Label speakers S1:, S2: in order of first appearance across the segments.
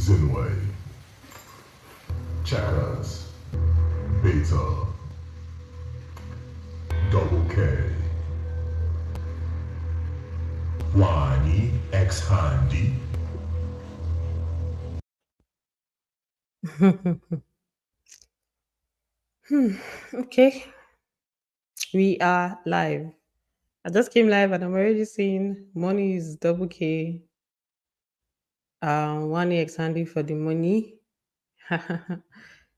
S1: Zinwe, Chekas, Beta, Doublekay, Wanni X Handi.
S2: Okay, we are live. I just came live and I'm already seeing money is double K. One X handy for the money.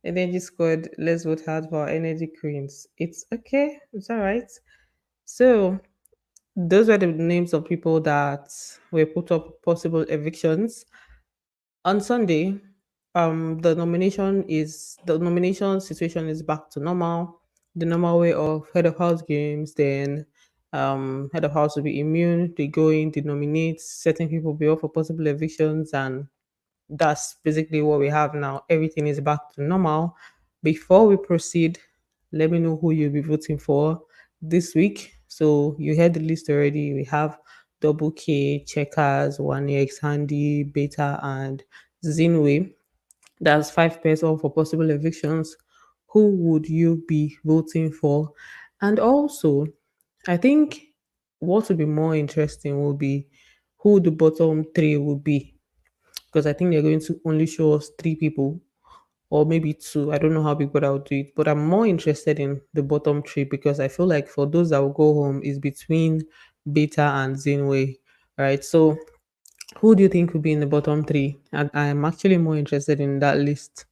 S2: Energy squad. Let's vote hard for our energy queens. It's okay. It's all right. So those were the names of people that were put up possible evictions on Sunday. The nomination situation is back to normal, the normal way of head of house games. Then head of house will be immune, they go in, they nominate certain people be up for possible evictions, and that's basically what we have now. Everything is back to normal. Before we proceed, let me know who you'll be voting for this week. So you heard the list already. We have Double K, Checkers, One X, Handy, Beta, and Zinwe. That's five person for possible evictions. Who would you be voting for? And also, I think what would be more interesting will be who the bottom three will be, because I think they're going to only show us three people or maybe two. I don't know how big Brother will do it, but I'm more interested in the bottom three because I feel like for those that will go home is between Beta and Zinway, right? So who do you think will be in the bottom three? And I'm actually more interested in that list.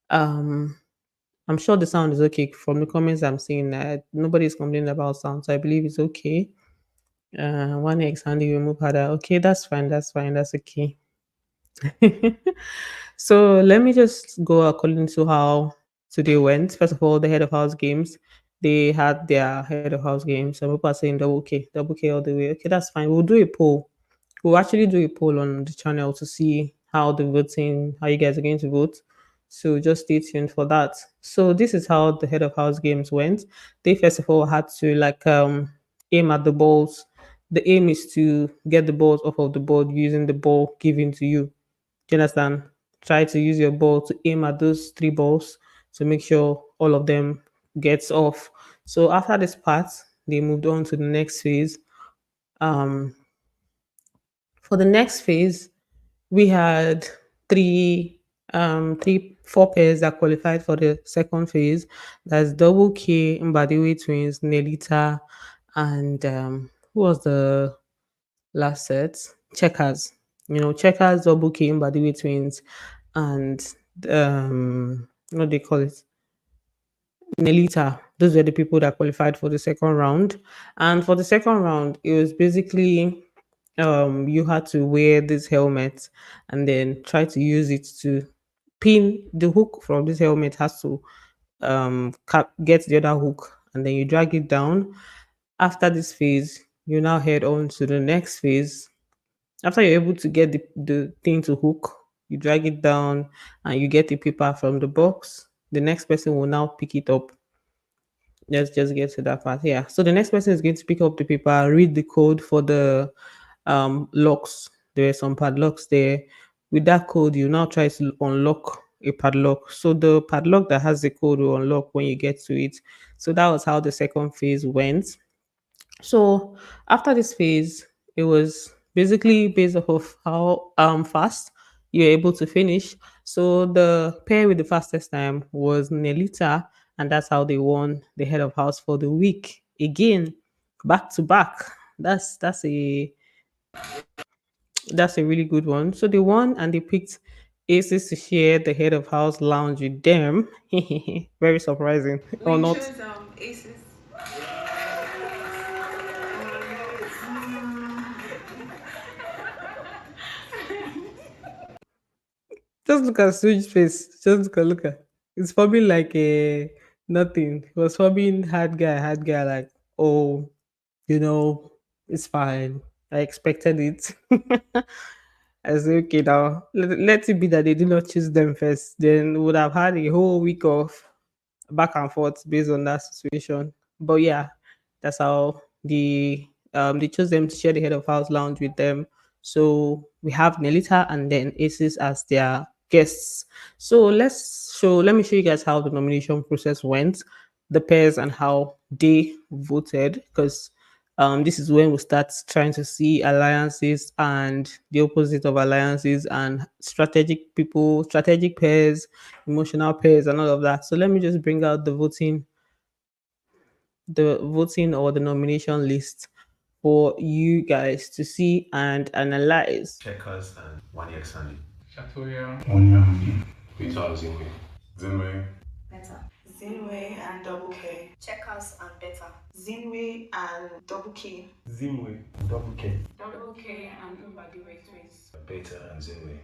S2: Um, I'm sure the sound is okay from the comments I'm seeing. Nobody's complaining about sound, so I believe it's okay. One X Handy remove harder. Okay, that's fine. That's fine. That's okay. So let me just go according to how today went. First of all, the head of house games, they had their head of house games. Some people are saying double K all the way. Okay, that's fine. We'll do a poll. We'll actually do a poll on the channel to see how the voting, how you guys are going to vote. So just stay tuned for that. So this is how the head of house games went. They first of all had to aim at the balls. The aim is to get the balls off of the board using the ball given to you. Do you understand? Try to use your ball to aim at those three balls to make sure all of them gets off. So after this part, they moved on to the next phase. Um, for the next phase, we had four pairs that qualified for the second phase. That's Double K, Mbadiwe twins, Nelita, and who was the last set? Checkers. Checkers, Double K, Mbadiwe twins, and what do they call it? Nelita. Those were the people that qualified for the second round. And for the second round, it was basically you had to wear this helmet and then try to use it to pin the hook from this helmet has to get the other hook, and then you drag it down. After this phase, you now head on to the next phase. After you're able to get the thing to hook, you drag it down and you get the paper from the box. The next person will now pick it up. Let's just get to that part. Yeah. So the next person is going to pick up the paper, read the code for the locks. There are some padlocks there. With that code, you now try to unlock a padlock. So the padlock that has the code will unlock when you get to it. So that was how the second phase went. So after this phase, it was basically based off of how fast you're able to finish. So the pair with the fastest time was Nelita, and that's how they won the head of house for the week. Again, back to back. That's a really good one. So they won and they picked Aces to share the head of house lounge with them. Very surprising, or
S3: We
S2: not?
S3: chose Aces.
S2: Just look at Suji's face. Just look at. It's probably like a nothing. He was probably hard guy. Like, oh, you know, it's fine. I expected it. I said, okay, now let it be that they did not choose them first. Then we would have had a whole week of back and forth based on that situation. But yeah, that's how they chose them to share the head of house lounge with them. So we have Nelita and then Aces as their guests. So let me show you guys how the nomination process went, the pairs and how they voted, because this is when we start trying to see alliances and the opposite of alliances and strategic people, strategic pairs, emotional pairs, and all of that. So let me just bring out the voting or the nomination list for you guys to see and analyze.
S3: Chekas and Wanni X Handi.
S1: Wanni.
S3: Peter Zinwe.
S1: Zinwe.
S4: Zinwe and Doublekay. Chekas and Beta. Zinwe and Doublekay.
S3: Zinwe. Doublekay.
S4: Doublekay and twins.
S3: Beta and Zinwe.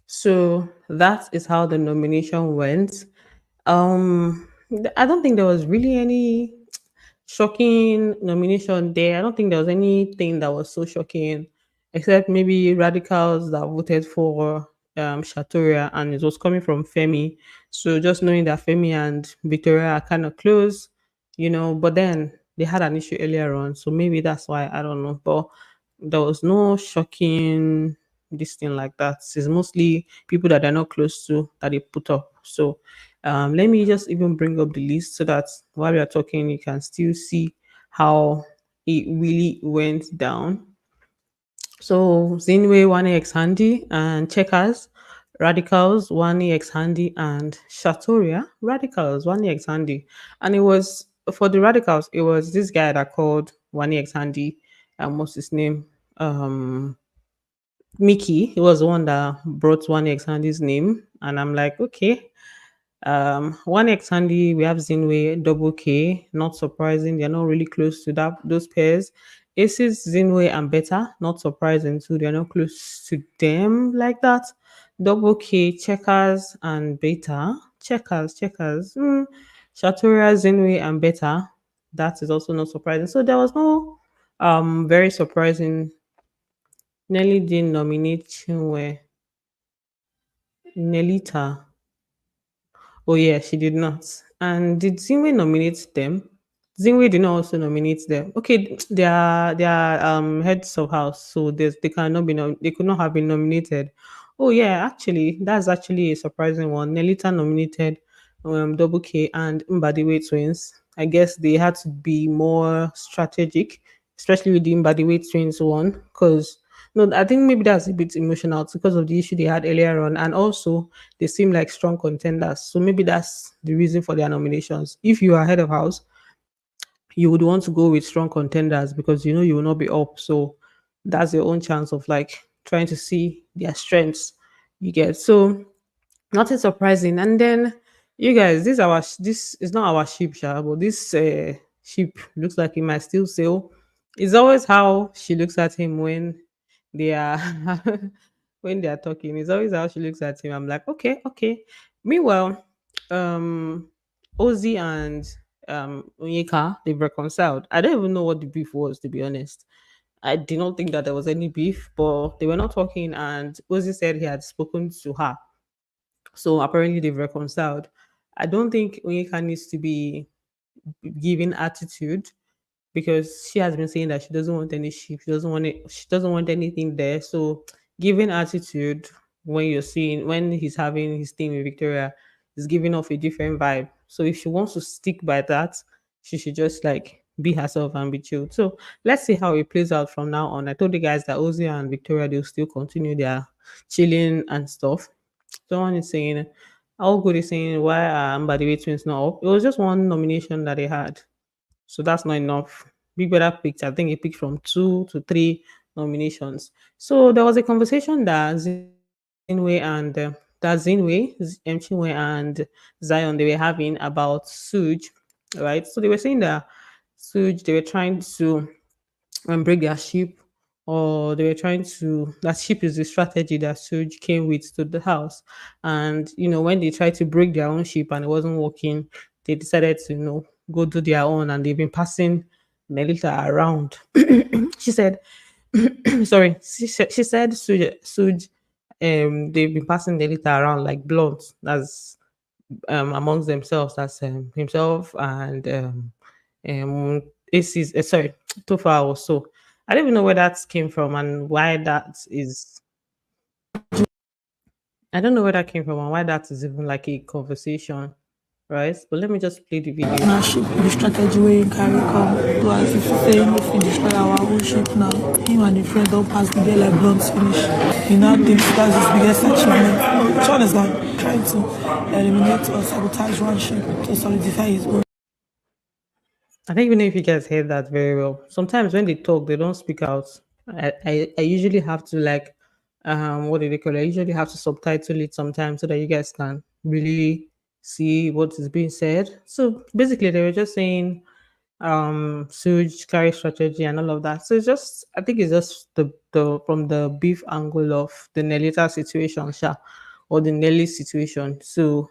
S2: So that is how the nomination went. I don't think there was really any shocking nomination there. I don't think there was anything that was so shocking, except maybe radicals that voted for Shatoria, and it was coming from Femi. So just knowing that Femi and Victoria are kind of close, but then they had an issue earlier on, so maybe that's why, I don't know. But there was no shocking this thing like that. It's mostly people that are not close to that they put up. So let me just even bring up the list so that while we are talking, you can still see how it really went down. So Zinwe, Wanni X Handi, and Checkers, Radicals, Wanni X Handi, and Shatoria, Radicals, Wanni X Handi. And it was for the Radicals, it was this guy that called Wanni X Handi, what's his name? Mickey. He was the one that brought Wanni X Handi's name. And I'm like, okay, one X Handy, we have Zinwe, Doublekay. Not surprising, they're not really close to those pairs. Aces, Zinwe, and Beta. Not surprising too, they're not close to them like that. Doublekay, Checkers, and Beta. Checkers. Shatoria, Zinwe, and Beta. That is also not surprising. So there was no very surprising. Nelly didn't nominate Chinwe. Nelita. Oh yeah, she did not. And did Zinwe nominate them? Zinwe did not also nominate them. Okay, they are heads of house, so they cannot be they could not have been nominated. Oh yeah, actually, that's actually a surprising one. Nelita nominated Double K and Mbadiwe twins. I guess they had to be more strategic, especially with the Mbadiwe twins one, because no, I think maybe that's a bit emotional because of the issue they had earlier on, and also they seem like strong contenders. So maybe that's the reason for their nominations. If you are head of house, you would want to go with strong contenders because you know you will not be up. So that's your own chance of like trying to see their strengths you get. So nothing surprising. And then you guys, this is not our sheep, Sha, but this sheep looks like he might still sail. It's always how she looks at him when they are when they are talking. It's always how she looks at him. I'm like, okay. Meanwhile, um Ozzy and Onyeka, they've reconciled. I don't even know what the beef was, to be honest. I did not think that there was any beef, but they were not talking, and Ozzy said he had spoken to her. So apparently they've reconciled. I don't think Onyeka needs to be given attitude because she has been saying that she doesn't want any sheep, she doesn't want it, she doesn't want anything there. So giving attitude when you're seeing when he's having his team with Victoria is giving off a different vibe. So if she wants to stick by that, she should just like be herself and be chill. So let's see how it plays out from now on. I told you guys that Ozzy and Victoria they'll still continue their chilling and stuff. Someone is saying, how good is saying why are Mbadiwe twins not up? It was just one nomination that they had. So that's not enough. Big Brother picked, I think he picked from 2 to 3 nominations. So there was a conversation that Chinwe and Zion, they were having about Suj, right? So they were saying that Suj, they were trying to break their ship, or they were trying to that ship is the strategy that Suj came with to the house. And when they tried to break their own ship and it wasn't working, they decided to go do their own, and they've been passing Nelita around. She said sorry, she said Suj, they've been passing Nelita around like blunt, as amongst themselves. That's himself and um Aces, sorry, Tofa also. I don't even know where that came from and why that is. I don't know where that came from and why that is even like a conversation, right? But let me just play the video.
S5: Now ship the strategy where you carry come. So as if you say if we destroy our own ship now, him and the friend don't pass the day like blunt finish. He now thinks that's his biggest achievement. Which one is that? Trying to eliminate or sabotage one ship to solidify his own.
S2: I don't even know if you guys heard that very well. Sometimes when they talk, they don't speak out. I usually have to like what do they call it? I usually have to subtitle it sometimes so that you guys can really see what is being said. So basically they were just saying Suge carry strategy and all of that. So it's just I think it's just the from the beef angle of the Nelita situation, sha, or the Nelly situation. So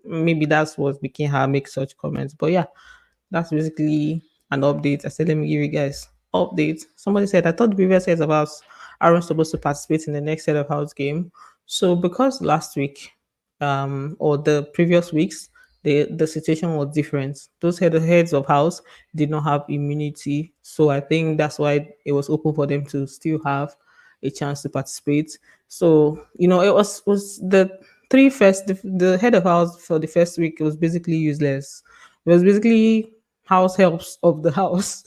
S2: maybe that's what making her make such comments. But yeah, that's basically an update. I said, let me give you guys update. Somebody said, I thought the previous heads of house aren't supposed to participate in the next head of house game. So because last week, or the previous weeks, the situation was different. Those heads of house did not have immunity. So I think that's why it was open for them to still have a chance to participate. So, it was the the head of house for the first week, it was basically useless. It was basically house helps of the house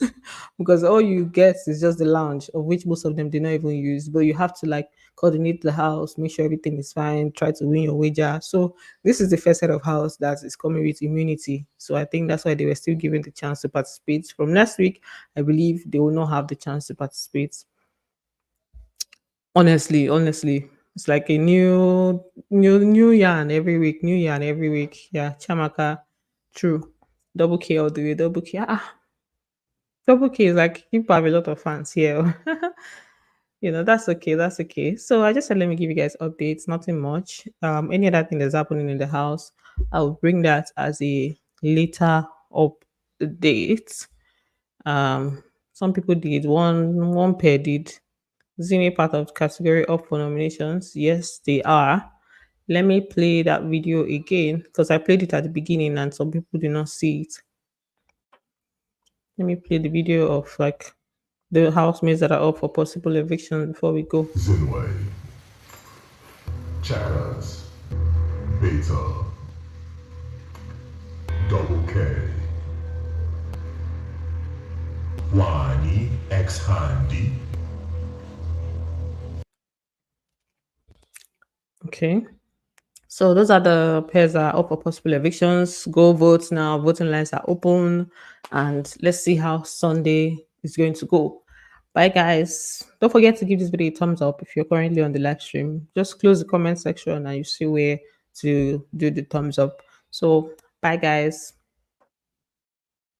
S2: because all you get is just the lounge, of which most of them did not even use. But you have to like coordinate the house, make sure everything is fine, try to win your wager. So this is the first set of house that is coming with immunity. So I think that's why they were still given the chance to participate. From next week, I believe they will not have the chance to participate. Honestly, it's like a new yarn every week, new yarn every week. Yeah, Chamaka, true. Double K all the way, double K. Double K is like people have a lot of fans here. That's okay. That's okay. So I just said let me give you guys updates. Nothing much. Any other thing that's happening in the house, I'll bring that as a later update. Some people did one pair did. Zinwe part of category up for nominations. Yes, they are. Let me play that video again because I played it at the beginning and some people did not see it. Let me play the video of like the housemates that are up for possible eviction before we go.
S6: Zinwe, Chekas, Beta, Doublekay, Wanni x Handi.
S2: Okay. So those are the pairs that are up for possible evictions. Go vote now. Voting lines are open. And let's see how Sunday is going to go. Bye, guys. Don't forget to give this video a thumbs up if you're currently on the live stream. Just close the comment section and you see where to do the thumbs up. So, bye, guys.